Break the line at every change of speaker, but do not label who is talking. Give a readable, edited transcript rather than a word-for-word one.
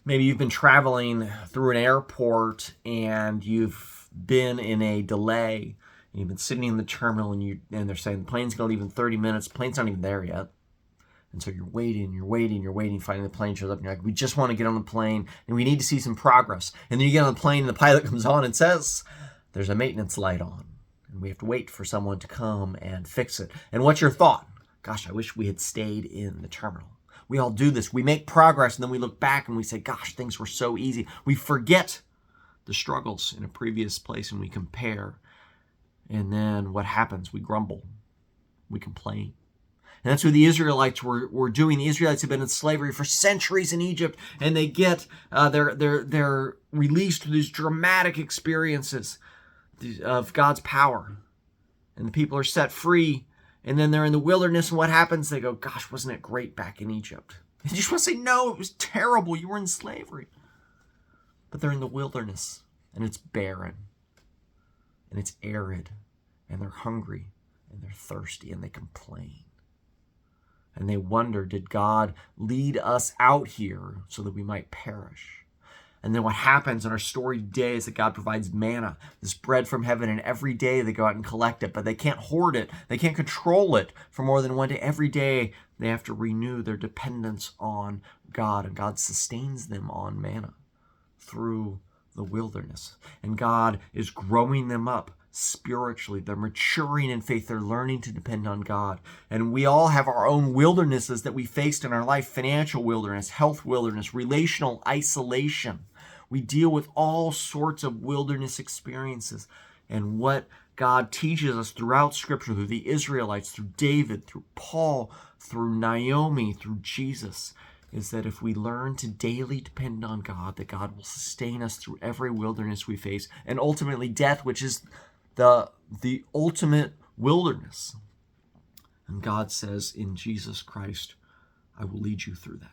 Maybe you've been traveling through an airport and you've been in a delay. And you've been sitting in the terminal and they're saying the plane's going to leave in 30 minutes. The plane's not even there yet. And so you're waiting. Finally the plane shows up and you're like, we just want to get on the plane and we need to see some progress. And then you get on the plane and the pilot comes on and says, there's a maintenance light on. And we have to wait for someone to come and fix it. And what's your thought? Gosh, I wish we had stayed in the terminal. We all do this. We make progress and then we look back and we say, gosh, things were so easy. We forget the struggles in a previous place and we compare. And then what happens? We grumble. We complain. And that's what the Israelites were doing. The Israelites have been in slavery for centuries in Egypt, and they get they're released through these dramatic experiences of God's power. And the people are set free. And then they're in the wilderness, and what happens? They go, gosh, wasn't it great back in Egypt? And you just want to say, no, it was terrible. You were in slavery. But they're in the wilderness, and it's barren, and it's arid, and they're hungry, and they're thirsty, and they complain. And they wonder, did God lead us out here so that we might perish? And then what happens in our story today is that God provides manna, this bread from heaven, and every day they go out and collect it, but they can't hoard it. They can't control it for more than one day. Every day they have to renew their dependence on God, and God sustains them on manna through the wilderness. And God is growing them up spiritually. They're maturing in faith. They're learning to depend on God. And we all have our own wildernesses that we faced in our life: financial wilderness, health wilderness, relational isolation. We deal with all sorts of wilderness experiences. And what God teaches us throughout Scripture, through the Israelites, through David, through Paul, through Naomi, through Jesus, is that if we learn to daily depend on God, that God will sustain us through every wilderness we face, and ultimately death, which is the ultimate wilderness. And God says in Jesus Christ, I will lead you through that.